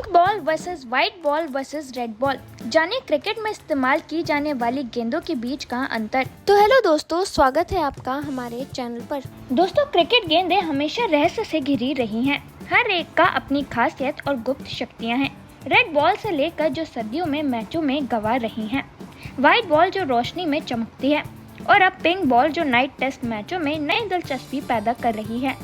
Pink ball versus white ball versus red ball. जाने cricket में इस्तेमाल की जाने वाली गेंदों के बीच का अंतर। तो हेलो दोस्तों, स्वागत है आपका हमारे चैनल पर। दोस्तों, क्रिकेट गेंदें हमेशा रहस्य से घिरी रही हैं। हर एक का अपनी खासियत और गुप्त शक्तियां हैं। रेड बॉल से लेकर जो सदियों में मैचों में गंवा रही हैं, व्हाइट बॉल जो रोशनी में चमकती है, और अब पिंक बॉल जो नाइट टेस्ट मैचों में नई दिलचस्पी पैदा कर रही है।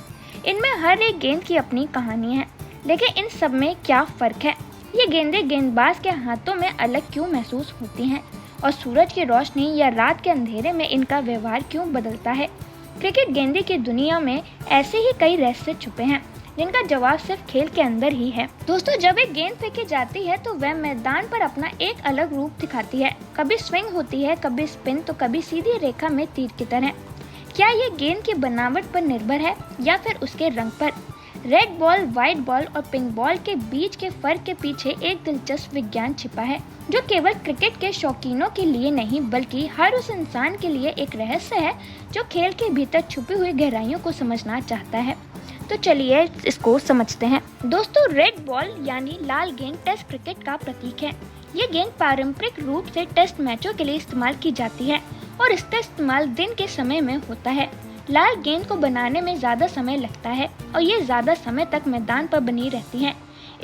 इनमें हर एक गेंद की अपनी कहानी है, लेकिन इन सब में क्या फर्क है? ये गेंदें गेंदबाज के हाथों में अलग क्यों महसूस होती हैं, और सूरज की रोशनी या रात के अंधेरे में इनका व्यवहार क्यों बदलता है? क्रिकेट गेंदे की दुनिया में ऐसे ही कई रहस्य छुपे हैं, जिनका जवाब सिर्फ खेल के अंदर ही है। दोस्तों, जब एक गेंद फेंकी जाती है तो वह मैदान पर अपना एक अलग रूप दिखाती है। कभी स्विंग होती है, कभी स्पिन, तो कभी सीधी रेखा में तीर की तरह। क्या ये गेंद की बनावट पर निर्भर है या फिर उसके रंग पर? रेड बॉल, व्हाइट बॉल और पिंक बॉल के बीच के फर्क के पीछे एक दिलचस्प विज्ञान छिपा है, जो केवल क्रिकेट के शौकीनों के लिए नहीं बल्कि हर उस इंसान के लिए एक रहस्य है जो खेल के भीतर छुपी हुई गहराइयों को समझना चाहता है। तो चलिए इसको समझते हैं। दोस्तों, रेड बॉल यानी लाल गेंद टेस्ट क्रिकेट का प्रतीक है। ये गेंद पारंपरिक रूप से टेस्ट मैचों के लिए इस्तेमाल की जाती है और इसका इस्तेमाल दिन के समय में होता है। लाल गेंद को बनाने में ज्यादा समय लगता है और ये ज्यादा समय तक मैदान पर बनी रहती है।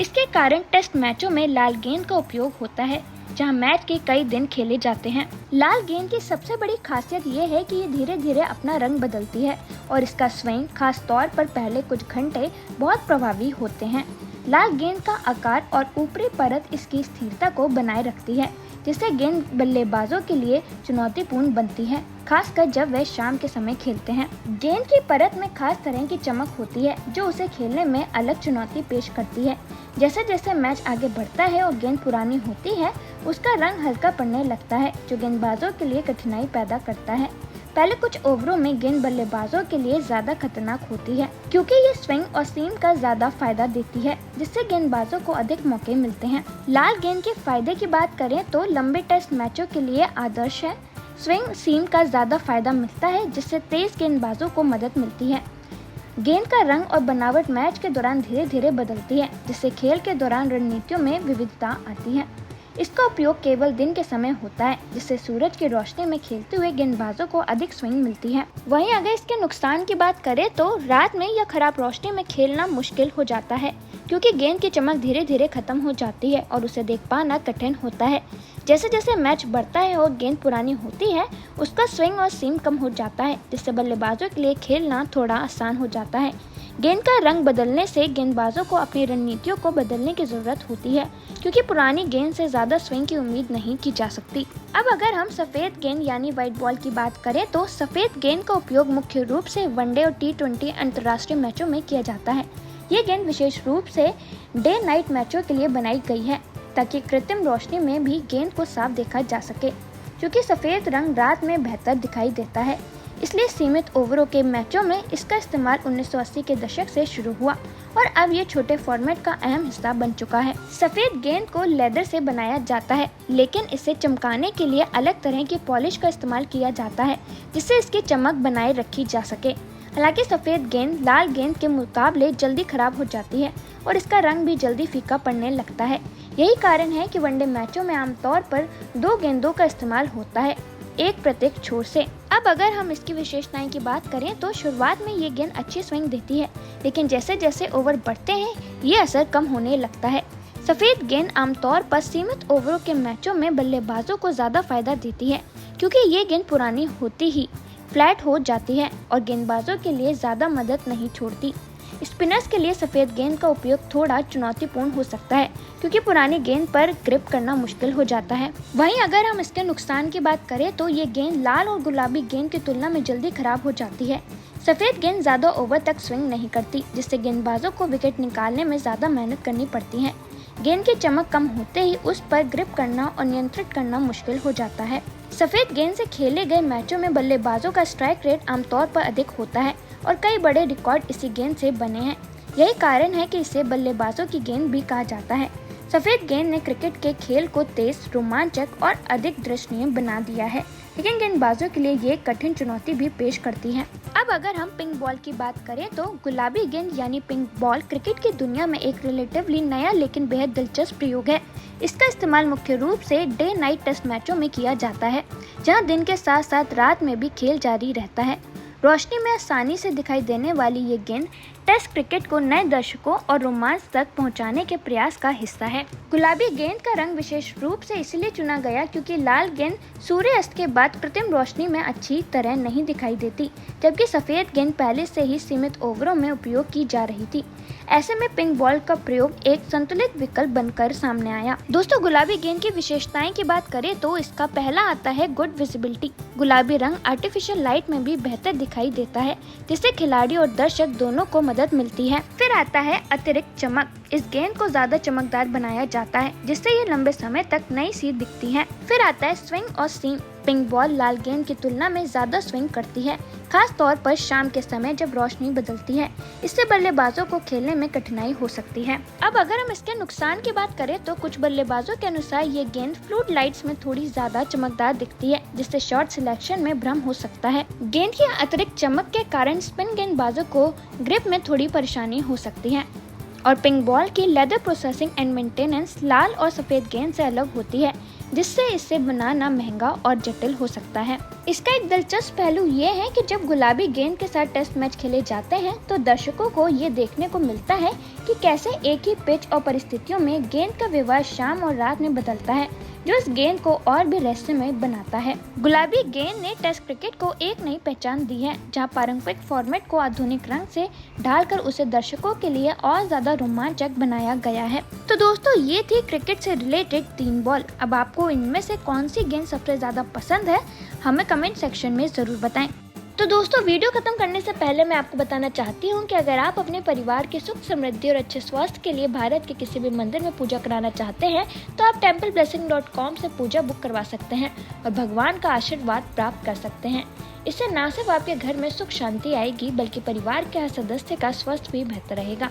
इसके कारण टेस्ट मैचों में लाल गेंद का उपयोग होता है, जहां मैच के कई दिन खेले जाते हैं। लाल गेंद की सबसे बड़ी खासियत ये है कि ये धीरे धीरे अपना रंग बदलती है और इसका स्विंग खास तौर पर पहले कुछ घंटे बहुत प्रभावी होते हैं। लाल गेंद का आकार और ऊपरी परत इसकी स्थिरता को बनाए रखती है, जिससे गेंद बल्लेबाजों के लिए चुनौतीपूर्ण बनती है, खासकर जब वे शाम के समय खेलते हैं। गेंद की परत में खास तरह की चमक होती है, जो उसे खेलने में अलग चुनौती पेश करती है। जैसे जैसे मैच आगे बढ़ता है और गेंद पुरानी होती है, उसका रंग हल्का पड़ने लगता है, जो गेंदबाजों के लिए कठिनाई पैदा करता है। पहले कुछ ओवरों में गेंद बल्लेबाजों के लिए ज्यादा खतरनाक होती है, क्योंकि ये स्विंग और सीम का ज्यादा फायदा देती है, जिससे गेंदबाजों को अधिक मौके मिलते हैं। लाल गेंद के फायदे की बात करें तो लंबे टेस्ट मैचों के लिए आदर्श है। स्विंग सीम का ज्यादा फायदा मिलता है, जिससे तेज गेंदबाजों को मदद मिलती है। गेंद का रंग और बनावट मैच के दौरान धीरे धीरे बदलती है, जिससे खेल के दौरान रणनीतियों में विविधता आती है। इसका उपयोग केवल दिन के समय होता है, जिससे सूरज की रोशनी में खेलते हुए गेंदबाजों को अधिक स्विंग मिलती है। वहीं अगर इसके नुकसान की बात करें तो रात में या खराब रोशनी में खेलना मुश्किल हो जाता है, क्योंकि गेंद की चमक धीरे धीरे खत्म हो जाती है और उसे देख पाना कठिन होता है। जैसे जैसे मैच बढ़ता है और गेंद पुरानी होती है, उसका स्विंग और सीम कम हो जाता है, जिससे बल्लेबाजों के लिए खेलना थोड़ा आसान हो जाता है। गेंद का रंग बदलने से गेंदबाजों को अपनी रणनीतियों को बदलने की जरूरत होती है, क्योंकि पुरानी गेंद से ज्यादा स्विंग की उम्मीद नहीं की जा सकती। अब अगर हम सफेद गेंद यानी व्हाइट बॉल की बात करें तो सफेद गेंद का उपयोग मुख्य रूप से वनडे और T20 अंतर्राष्ट्रीय मैचों में किया जाता है। ये गेंद विशेष रूप से डे नाइट मैचों के लिए बनाई गई है, ताकि कृत्रिम रोशनी में भी गेंद को साफ देखा जा सके। क्योंकि सफेद रंग रात में बेहतर दिखाई देता है, इसलिए सीमित ओवरों के मैचों में इसका इस्तेमाल 1980 के दशक से शुरू हुआ और अब ये छोटे फॉर्मेट का अहम हिस्सा बन चुका है। सफेद गेंद को लेदर से बनाया जाता है, लेकिन इसे चमकाने के लिए अलग तरह की पॉलिश का इस्तेमाल किया जाता है, जिससे इसकी चमक बनाए रखी जा सके। हालांकि सफेद गेंद लाल गेंद के मुकाबले जल्दी खराब हो जाती है और इसका रंग भी जल्दी फीका पड़ने लगता है। यही कारण है कि वनडे मैचों में आमतौर पर 2 गेंदों का इस्तेमाल होता है, एक प्रत्येक छोर से। अब अगर हम इसकी विशेषताएं की बात करें तो शुरुआत में ये गेंद अच्छी स्विंग देती है, लेकिन जैसे जैसे ओवर बढ़ते हैं ये असर कम होने लगता है। सफेद गेंद आमतौर पर सीमित ओवरों के मैचों में बल्लेबाजों को ज्यादा फायदा देती है, क्योंकि ये गेंद पुरानी होती ही फ्लैट हो जाती है और गेंदबाजों के लिए ज्यादा मदद नहीं छोड़ती। स्पिनर्स के लिए सफेद गेंद का उपयोग थोड़ा चुनौतीपूर्ण हो सकता है, क्योंकि पुरानी गेंद पर ग्रिप करना मुश्किल हो जाता है। वहीं अगर हम इसके नुकसान की बात करें तो ये गेंद लाल और गुलाबी गेंद की तुलना में जल्दी खराब हो जाती है। सफेद गेंद ज्यादा ओवर तक स्विंग नहीं करती, जिससे गेंदबाजों को विकेट निकालने में ज्यादा मेहनत करनी पड़ती है। गेंद की चमक कम होते ही उस पर ग्रिप करना और नियंत्रित करना मुश्किल हो जाता है। सफेद गेंद से खेले गए मैचों में बल्लेबाजों का स्ट्राइक रेट आमतौर पर अधिक होता है और कई बड़े रिकॉर्ड इसी गेंद से बने हैं। यही कारण है कि इसे बल्लेबाजों की गेंद भी कहा जाता है। सफेद गेंद ने क्रिकेट के खेल को तेज, रोमांचक और अधिक दर्शनीय बना दिया है, लेकिन गेंदबाजों के लिए ये कठिन चुनौती भी पेश करती है। अब अगर हम पिंक बॉल की बात करें तो गुलाबी गेंद यानी पिंक बॉल क्रिकेट की दुनिया में एक रिलेटिवली नया लेकिन बेहद दिलचस्प प्रयोग है। इसका इस्तेमाल मुख्य रूप से डे नाइट टेस्ट मैचों में किया जाता है, जहां दिन के साथ साथ रात में भी खेल जारी रहता है। रोशनी में आसानी से दिखाई देने वाली ये गेंद टेस्ट क्रिकेट को नए दर्शकों और रोमांच तक पहुंचाने के प्रयास का हिस्सा है। गुलाबी गेंद का रंग विशेष रूप से इसलिए चुना गया क्योंकि लाल गेंद सूर्यास्त के बाद कृत्रिम रोशनी में अच्छी तरह नहीं दिखाई देती, जबकि सफेद गेंद पहले से ही सीमित ओवरों में उपयोग की जा रही थी। ऐसे में पिंक बॉल का प्रयोग एक संतुलित विकल्प बनकर सामने आया। दोस्तों, गुलाबी गेंद की विशेषताएं की बात करें तो इसका पहला आता है गुड विजिबिलिटी। गुलाबी रंग आर्टिफिशियल लाइट में भी बेहतर दिखाई देता है, जिससे खिलाड़ी और दर्शक दोनों को मदद मिलती है। फिर आता है अतिरिक्त चमक। इस गेंद को ज्यादा चमकदार बनाया जाता है, जिससे ये लंबे समय तक नई सी दिखती है। फिर आता है स्विंग और सीम। पिंक बॉल लाल गेंद की तुलना में ज्यादा स्विंग करती है, खास तौर पर शाम के समय जब रोशनी बदलती है। इससे बल्लेबाजों को खेलने में कठिनाई हो सकती है। अब अगर हम इसके नुकसान की बात करें तो कुछ बल्लेबाजों के अनुसार ये गेंद फ्लूड लाइट्स में थोड़ी ज्यादा चमकदार दिखती है, जिससे शॉट सिलेक्शन में भ्रम हो सकता है। गेंद की अतिरिक्त चमक के कारण स्पिन गेंदबाजों को ग्रिप में थोड़ी परेशानी हो सकती है। और पिंक बॉल की लेदर प्रोसेसिंग एंड मेंटेनेंस लाल और सफेद गेंद से अलग होती है, जिससे इसे बनाना महंगा और जटिल हो सकता है। इसका एक दिलचस्प पहलू ये है कि जब गुलाबी गेंद के साथ टेस्ट मैच खेले जाते हैं तो दर्शकों को ये देखने को मिलता है कि कैसे एक ही पिच और परिस्थितियों में गेंद का व्यवहार शाम और रात में बदलता है, जो इस गेंद को और भी रहस्यमय बनाता है। गुलाबी गेंद ने टेस्ट क्रिकेट को एक नई पहचान दी है, जहां पारंपरिक फॉर्मेट को आधुनिक रंग से ढालकर उसे दर्शकों के लिए और ज्यादा रोमांचक बनाया गया है। तो दोस्तों, ये थी क्रिकेट से रिलेटेड 3 बॉल। अब आपको इनमें से कौन सी गेंद सबसे ज्यादा पसंद है, हमें कमेंट सेक्शन में जरूर बताएं। तो दोस्तों, वीडियो खत्म करने से पहले मैं आपको बताना चाहती हूँ कि अगर आप अपने परिवार के सुख समृद्धि और अच्छे स्वास्थ्य के लिए भारत के किसी भी मंदिर में पूजा कराना चाहते हैं तो आप templeblessing.com से पूजा बुक करवा सकते हैं और भगवान का आशीर्वाद प्राप्त कर सकते हैं। इससे न सिर्फ आपके घर में सुख शांति आएगी, बल्कि परिवार के हर सदस्य का स्वास्थ्य भी बेहतर रहेगा।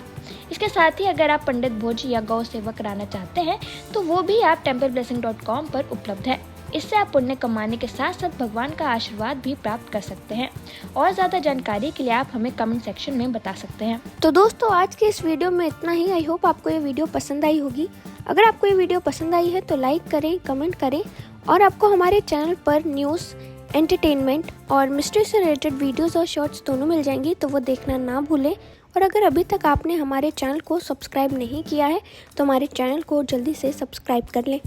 इसके साथ ही अगर आप पंडित भोज या गौ सेवा कराना चाहते हैं तो वो भी आप templeblessing.com पर उपलब्ध है। इससे आप पुण्य कमाने के साथ साथ भगवान का आशीर्वाद भी प्राप्त कर सकते हैं। और ज़्यादा जानकारी के लिए आप हमें कमेंट सेक्शन में बता सकते हैं। तो दोस्तों, आज के इस वीडियो में इतना ही। आई होप आपको ये वीडियो पसंद आई होगी। अगर आपको ये वीडियो पसंद आई है तो लाइक करें, कमेंट करें और आपको हमारे चैनल पर न्यूज़, एंटरटेनमेंट और मिस्ट्री से रिलेटेड वीडियोस और शॉर्ट्स दोनों मिल जाएंगी, तो वो देखना ना भूलें। और अगर अभी तक आपने हमारे चैनल को सब्सक्राइब नहीं किया है तो हमारे चैनल को जल्दी से सब्सक्राइब कर लें।